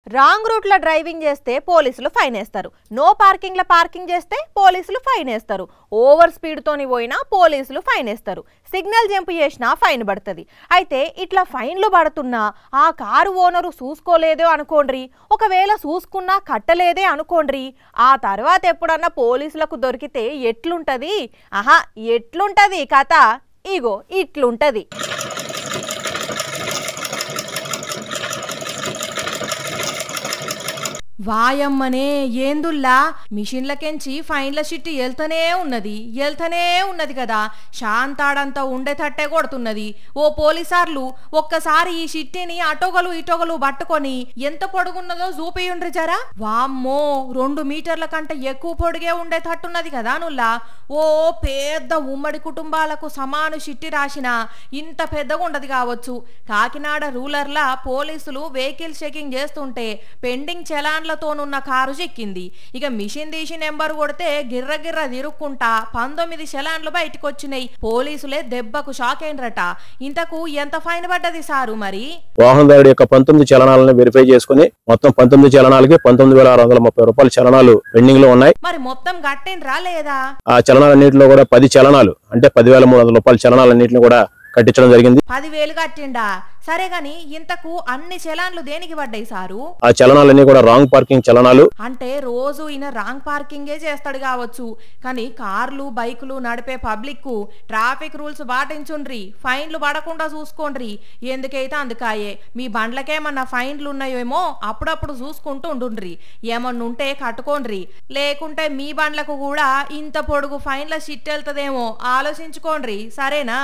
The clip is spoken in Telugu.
రాంగ్ రూట్ లో డ్రైవింగ్ చేస్తే పోలీసులు ఫైన్ వేస్తారు. నో పార్కింగ్ లో పార్కింగ్ చేస్తే పోలీసులు ఫైన్ వేస్తారు. ఓవర్ స్పీడ్ తోని పోయినా పోలీసులు ఫైన్ వేస్తారు. సిగ్నల్ జంప్ చేసినా ఫైన్ పడుతుంది. అయితే ఇట్లా ఫైన్లు పడుతున్నా ఆ కారు ఓనరు చూసుకోలేదో అనుకోండ్రి, ఒకవేళ చూసుకున్నా కట్టలేదే అనుకోండ్రి, ఆ తర్వాత ఎప్పుడన్నా పోలీసులకు దొరికితే ఎట్లుంటది? ఎట్లుంటది కథ? ఇగో ఇట్లుంటది. వాయమ్మనే ఏందుల్లా మిషన్లకెంచి ఫైన్ల షిట్టి వెళ్తనే ఉన్నది కదా, శాంతాడంతా ఉండేటట్టే కొడుతున్నది. ఓ పోలీసార్లు ఒక్కసారి ఈ షిట్టిని అటొగలు ఇటొగలు పట్టుకొని ఎంత పొడుగున్నదో చూపియుండ్రి జరా. వామ్మో 2 మీటర్ల కంటే ఎక్కువ పొడిగే ఉండేటట్టున్నది కదా నుల్లా. ఓ పెద్ద ఉమ్మడి కుటుంబాలకు సమాను షిట్టి రాసిన ఇంత పెద్దగా ఉండదు కావచ్చు. కాకినాడ రూరల్లా పోలీసులు వెహికల్ చెకింగ్ చేస్తుంటే పెండింగ్ చలాన్లతోనున్న కారు చిక్కింది. ఇక మిషన్ తీసి నెంబర్ కొడితే గిర్ర తిరుక్కుంటా 19 చలాన్లు బయటకు వచ్చినాయి. పోలీసులే దెబ్బకు షాక్ అయినరట. ఇంతకు ఎంత ఫైన్ పడ్డది సారు మరి? వాహనదారుడి యొక్క 19 చలనాలను వెరిఫై చేసుకుని మొత్తం 19 చలనాలకి 19,630 రూపాయల చలనాలు పెండింగ్ లో ఉన్నాయి. మరి మొత్తం కట్టిండ్రా లేదా? ఆ చలనాలన్నింటిలో కూడా 10 చలనాలు అంటే 10,300 రూపాయల చలనాలన్నింటిని కూడా కట్టించడం జరిగింది. 10,000 కట్టిండా? సరే గాని ఇంతకు అన్ని చలాన్లు దేనికి పడ్డాయి సారు? ఆ చలనాలన్నీ కూడా రాంగ్ పార్కింగ్ చలనాలు. అంటే రోజు ఈయన రాంగ్ పార్కింగే చేస్తాడు కావచ్చు, కానీ కార్లు బైకులు నడిపే పబ్లిక్ కు ట్రాఫిక్ రూల్స్ పాటించుండ్రి, ఫైన్లు పడకుండా చూసుకోండ్రి. ఎందుకైతే అందుకాయే మీ బండ్లకేమన్నా ఫైన్లు ఉన్నాయేమో అప్పుడప్పుడు చూసుకుంటూ ఉండుండ్రి. ఏమన్నుంటే కట్టుకోండ్రి, లేకుంటే మీ బండ్లకు కూడా ఇంత పొడుగు ఫైన్ల షిట్ వెళ్తదేమో ఆలోచించుకోండ్రి. సరేనా?